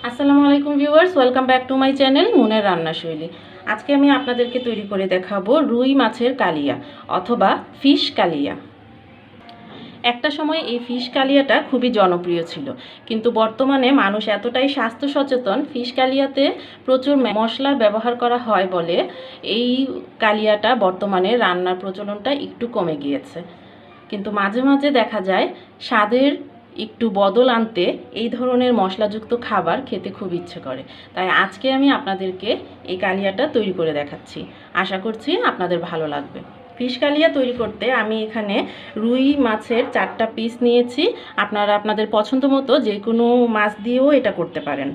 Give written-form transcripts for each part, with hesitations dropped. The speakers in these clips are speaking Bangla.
আসসালামু আলাইকুম viewers, welcome back to my channel মুনের রান্না শৈলী। আজকে আমি আপনাদেরকে তৈরি করে দেখাবো রুই মাছের কালিয়া অথবা ফিশ কালিয়া। একটা সময় এই ফিশ কালিয়াটা খুবই জনপ্রিয় ছিল, কিন্তু বর্তমানে মানুষ এতটাই স্বাস্থ্য সচেতন, ফিশ কালিয়াতে প্রচুর মশলার ব্যবহার করা হয় বলে এই কালিয়াটা বর্তমানে রান্নার প্রচলনটা একটু কমে গিয়েছে। কিন্তু মাঝে মাঝে দেখা যায় স্বাদের একটু বদল আনতে এই ধরনের মশলাযুক্ত খাবার খেতে খুব ইচ্ছে করে। তাই আজকে আমি আপনাদেরকে এই কালিয়াটা তৈরি করে দেখাচ্ছি। আশা করছি আপনাদের ভালো লাগবে। ফিশ কালিয়া তৈরি করতে আমি এখানে রুই মাছের 4টা পিস নিয়েছি। আপনারা আপনাদের পছন্দ মতো যে কোনো মাছ দিয়েও এটা করতে পারেন।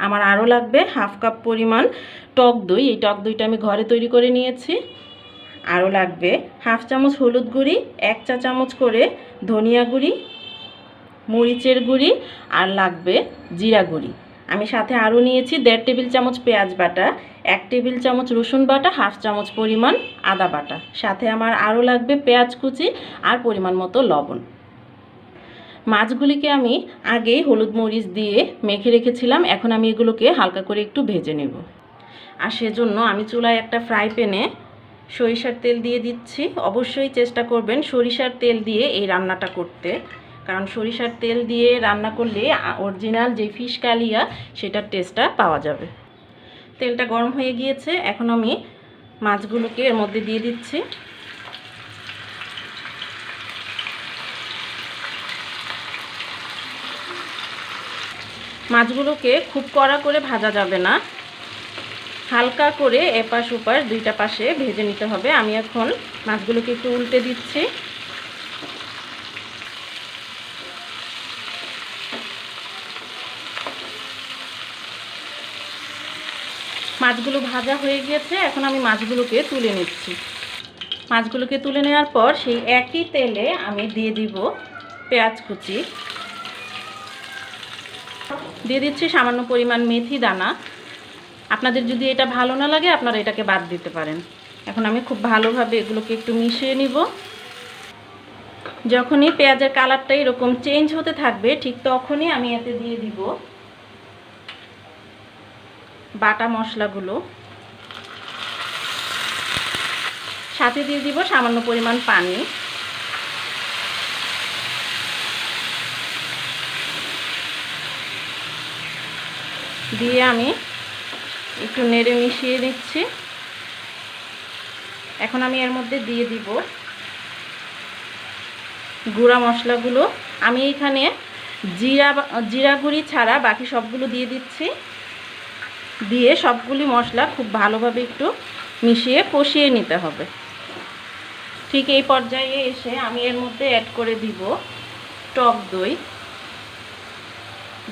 আমার আরও লাগবে হাফ কাপ পরিমাণ টক দই। এই টক দইটা আমি ঘরে তৈরি করে নিয়েছি। আরও লাগবে হাফ চামচ হলুদ গুঁড়ি, 1 চা চামচ করে ধনিয়া গুঁড়ি, মরিচের গুঁড়ি, আর লাগবে জিরা গুঁড়ি। আমি সাথে আরও নিয়েছি 1.5 টেবিল চামচ পেঁয়াজ বাটা, 1 টেবিল চামচ রসুন বাটা, হাফ চামচ পরিমাণ আদা বাটা। সাথে আমার আরও লাগবে পেঁয়াজ কুচি আর পরিমাণ মতো লবণ। মাছগুলিকে আমি আগেই হলুদ মরিচ দিয়ে মেখে রেখেছিলাম। এখন আমি এগুলোকে হালকা করে একটু ভেজে নেব। আর সেজন্য আমি চুলায় একটা ফ্রাই প্যানে সরিষার তেল দিয়ে দিচ্ছি। অবশ্যই চেষ্টা করবেন সরিষার তেল দিয়ে এই রান্নাটা করতে, কারণ সরিষার তেল দিয়ে রান্না করলে অরিজিনাল যে ফিশ কালিয়া সেটার টেস্টটা পাওয়া যাবে। তেলটা গরম হয়ে গিয়েছে, এখন আমি মাছগুলোকে এর মধ্যে দিয়ে দিচ্ছি। মাছগুলোকে খুব কড়া করে ভাজা যাবে না, হালকা করে এপাশ ওপাশ দুইটা পাশে ভেজে নিতে হবে। আমি এখন মাছগুলোকে একটু উল্টে দিচ্ছি। মাছগুলো ভাজা হয়ে গিয়েছে, এখন আমি মাছগুলোকে তুলে নিচ্ছি। মাছগুলোকে তুলে নেওয়ার পর সেই একই তেলে আমি দিয়ে দিব পেঁয়াজ কুচি, দিয়ে দিচ্ছি সামান্য পরিমাণ মেথি দানা। আপনাদের যদি এটা ভালো না লাগে আপনারা এটাকে বাদ দিতে পারেন। এখন আমি খুব ভালোভাবে এগুলোকে একটু মিশিয়ে নিব। যখনই পেঁয়াজের কালারটা এরকম চেঞ্জ হতে থাকবে ঠিক তখনই আমি এতে দিয়ে দিব বাটা মশলাগুলো, সাথে দিয়ে দিব সামান্য পরিমাণ পানি। দিয়ে আমি একটু নেড়ে মিশিয়ে নিচ্ছি। এখন আমি এর মধ্যে দিয়ে দিব গুঁড়া মশলাগুলো। আমি এখানে জিরা গুঁড়ি ছাড়া বাকি সবগুলো দিয়ে দিচ্ছি। দিয়ে সবগুলি মশলা খুব ভালোভাবে একটু মিশিয়ে কষিয়ে নিতে হবে। ঠিক এই পর্যায়ে এসে আমি এর মধ্যে অ্যাড করে দিব টক দই।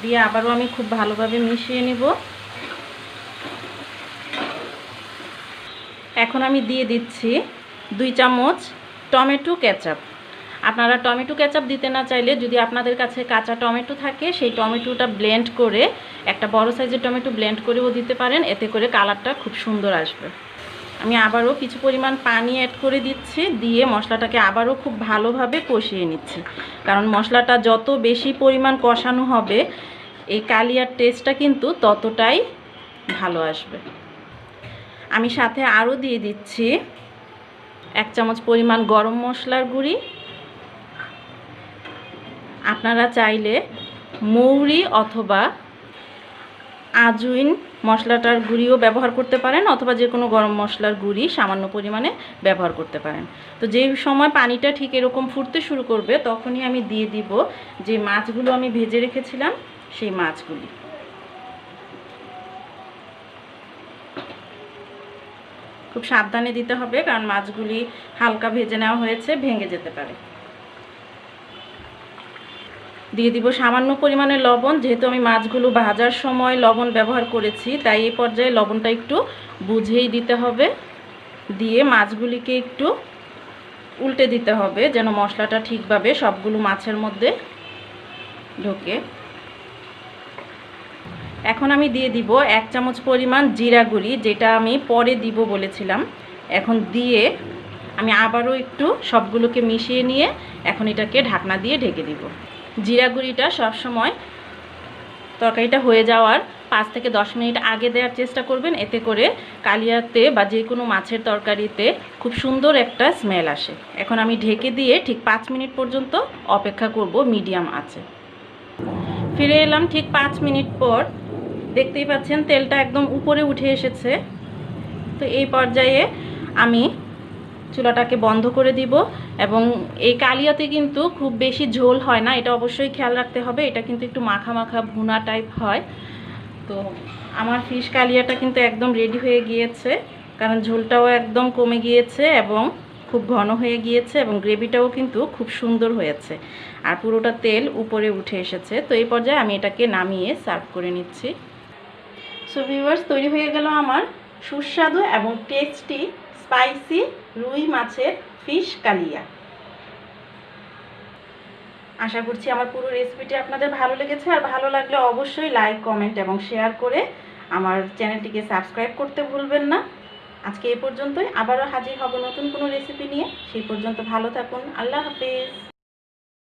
দিয়ে আবারও আমি খুব ভালোভাবে মিশিয়ে নিব। এখন আমি দিয়ে দিচ্ছি 2 চামচ টমেটো কেচাপ। আপনারা টমেটো কেচাপ দিতে না চাইলে যদি আপনাদের কাছে কাঁচা টমেটো থাকে সেই টমেটোটা ব্লেন্ড করে, একটা বড় সাইজের টমেটো ব্লেন্ড করেও দিতে পারেন, এতে করে কালারটা খুব সুন্দর আসবে। আমি আবারও কিছু পরিমাণ পানি অ্যাড করে দিচ্ছি, দিয়ে মশলাটাকে আবারও খুব ভালোভাবে কষিয়ে নিচ্ছি। কারণ মশলাটা যত বেশি পরিমাণ কষানো হবে এই কালিয়ার টেস্টটা কিন্তু ততটাই ভালো আসবে। আমি সাথে আরও দিয়ে দিচ্ছি 1 চামচ পরিমাণ গরম মশলার গুঁড়ি। আপনারা চাইলে মৌরি অথবা আজওয়াইন মশলাটার গুঁড়িও ব্যবহার করতে পারেন, অথবা যে কোনো গরম মশলার গুঁড়ি সামান্য পরিমাণে ব্যবহার করতে পারেন। তো যেই সময় পানিটা ঠিক এরকম ফুটতে শুরু করবে তখনই আমি দিয়ে দিব যে মাছগুলো আমি ভেজে রেখেছিলাম সেই মাছগুলি। খুব সাবধানে দিতে হবে, কারণ মাছগুলি হালকা ভেজে নেওয়া হয়েছে, ভেঙে যেতে পারে। দিয়ে দিব সামান্য পরিমাণে লবণ। যেহেতু আমি মাছগুলো ভাজার সময় লবণ ব্যবহার করেছি তাই এই পর্যায়ে লবণটা একটু বুঝেই দিতে হবে। দিয়ে মাছগুলিকে একটু উল্টে দিতে হবে যেন মশলাটা ঠিকভাবে সবগুলো মাছের মধ্যে ঢোকে। এখন আমি দিয়ে দিব 1 চামচ পরিমাণ জিরা গুঁড়ি, যেটা আমি পরে দিব বলেছিলাম। এখন দিয়ে আমি আবারও একটু সবগুলোকে মিশিয়ে নিয়ে এখন এটাকে ঢাকনা দিয়ে ঢেকে দিব। জিরা গুঁড়িটা সবসময় তরকারিটা হয়ে যাওয়ার 5 থেকে 10 মিনিট আগে দেওয়ার চেষ্টা করবেন, এতে করে কালিয়াতে বা যে কোনো মাছের তরকারিতে খুব সুন্দর একটা স্মেল আসে। এখন আমি ঢেকে দিয়ে ঠিক 5 মিনিট পর্যন্ত অপেক্ষা করব মিডিয়াম আঁচে। ফিরে এলাম ঠিক 5 মিনিট পর। দেখতেই পাচ্ছেন তেলটা একদম উপরে উঠে এসেছে। তো এই পর্যায়ে আমি চুলাটাকে বন্ধ করে দিব। এবং এই কালিয়াতে কিন্তু খুব বেশি ঝোল হয় না, এটা অবশ্যই খেয়াল রাখতে হবে। এটা কিন্তু একটু মাখা মাখা ভুনা টাইপ হয়। তো আমার ফিশ কালিয়াটা কিন্তু একদম রেডি হয়ে গিয়েছে, কারণ ঝোলটাও একদম কমে গিয়েছে এবং খুব ঘন হয়ে গিয়েছে এবং গ্রেভিটাও কিন্তু খুব সুন্দর হয়েছে আর পুরোটা তেল উপরে উঠে এসেছে। তো এই পর্যায়ে আমি এটাকে নামিয়ে সার্ভ করে নিচ্ছি। সো ভিউয়ার্স, তৈরি হয়ে গেল আমার সুস্বাদু এবং টেস্টি স্পাইসি রুই মাছের ফিশ কালিয়া। আশা করছি আমার পুরো রেসিপিটি আপনাদের ভালো লেগেছে, আর ভালো লাগলে অবশ্যই লাইক, কমেন্ট এবং শেয়ার করে আমার চ্যানেলটিকে সাবস্ক্রাইব করতে ভুলবেন না। আজকে এই পর্যন্তই, আবারও হাজির হব নতুন কোনো রেসিপি নিয়ে। সেই পর্যন্ত ভালো থাকুন। আল্লাহ হাফেজ।